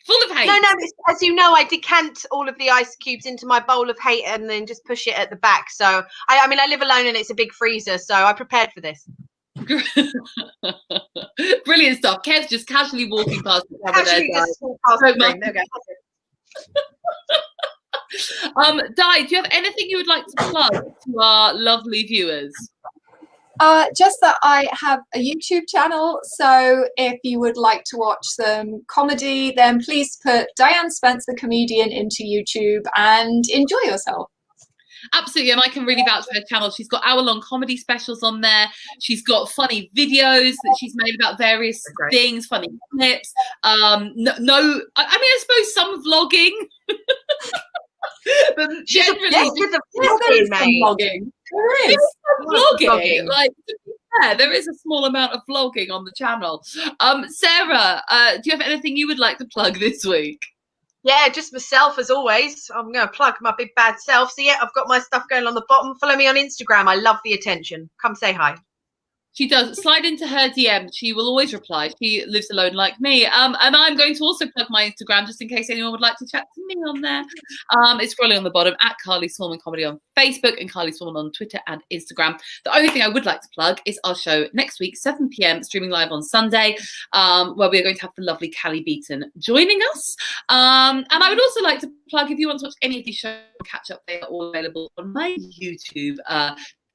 Full of hate. No, as you know, I decant all of the ice cubes into my bowl of hate and then just push it at the back. So, I mean, I live alone and it's a big freezer, so I prepared for this. Brilliant stuff. Kev's just casually walking past. Di, do you have anything you would like to plug to our lovely viewers? Just that I have a YouTube channel, so if you would like to watch some comedy, then please put Diane Spencer Comedian into YouTube and enjoy yourself. Absolutely, and I can really vouch for her channel. She's got hour-long comedy specials on there. She's got funny videos that she's made about various things, funny clips. I mean, I suppose some vlogging. But generally, there is some vlogging. There is vlogging. Like, yeah, there is a small amount of vlogging on the channel. Sarah, do you have anything you would like to plug this week? Yeah, just myself as always. I'm going to plug my big bad self. So yeah, I've got my stuff going on the bottom. Follow me on Instagram. I love the attention. Come say hi. She does. Slide into her DM. She will always reply. She lives alone like me. And I'm going to also plug my Instagram just in case anyone would like to chat to me on there. It's scrolling on the bottom at Carly Smallman Comedy on Facebook and Carly Smallman on Twitter and Instagram. The only thing I would like to plug is our show next week, 7 p.m, streaming live on Sunday, where we are going to have the lovely Callie Beaton joining us. And I would also like to plug, if you want to watch any of these shows, catch up, they are all available on my YouTube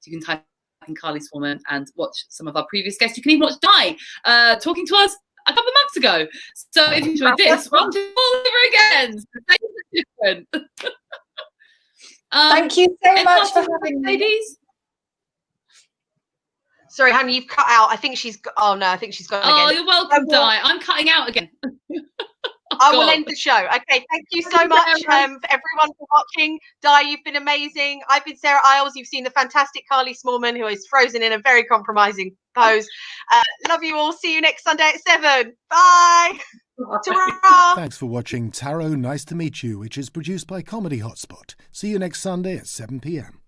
You can type in Carly Smallman and watch some of our previous guests. You can even watch Di talking to us a couple of months ago. So if you enjoyed this, watch it all over again. It's different. Thank you so much for having me. Ladies. Sorry, honey, you've cut out. I think she's. Oh no, I think she's gone again. Oh, you're welcome, Di. I'm cutting out again. I will end the show. Okay, thank you so much for everyone for watching. Di, you've been amazing. I've been Sarah Iles. You've seen the fantastic Carly Smallman, who is frozen in a very compromising pose. Love you all. See you next Sunday at 7. Bye. Ta-ra. Thanks for watching Tarot Nice to Meet You, which is produced by Comedy Hotspot. See you next Sunday at 7 p.m.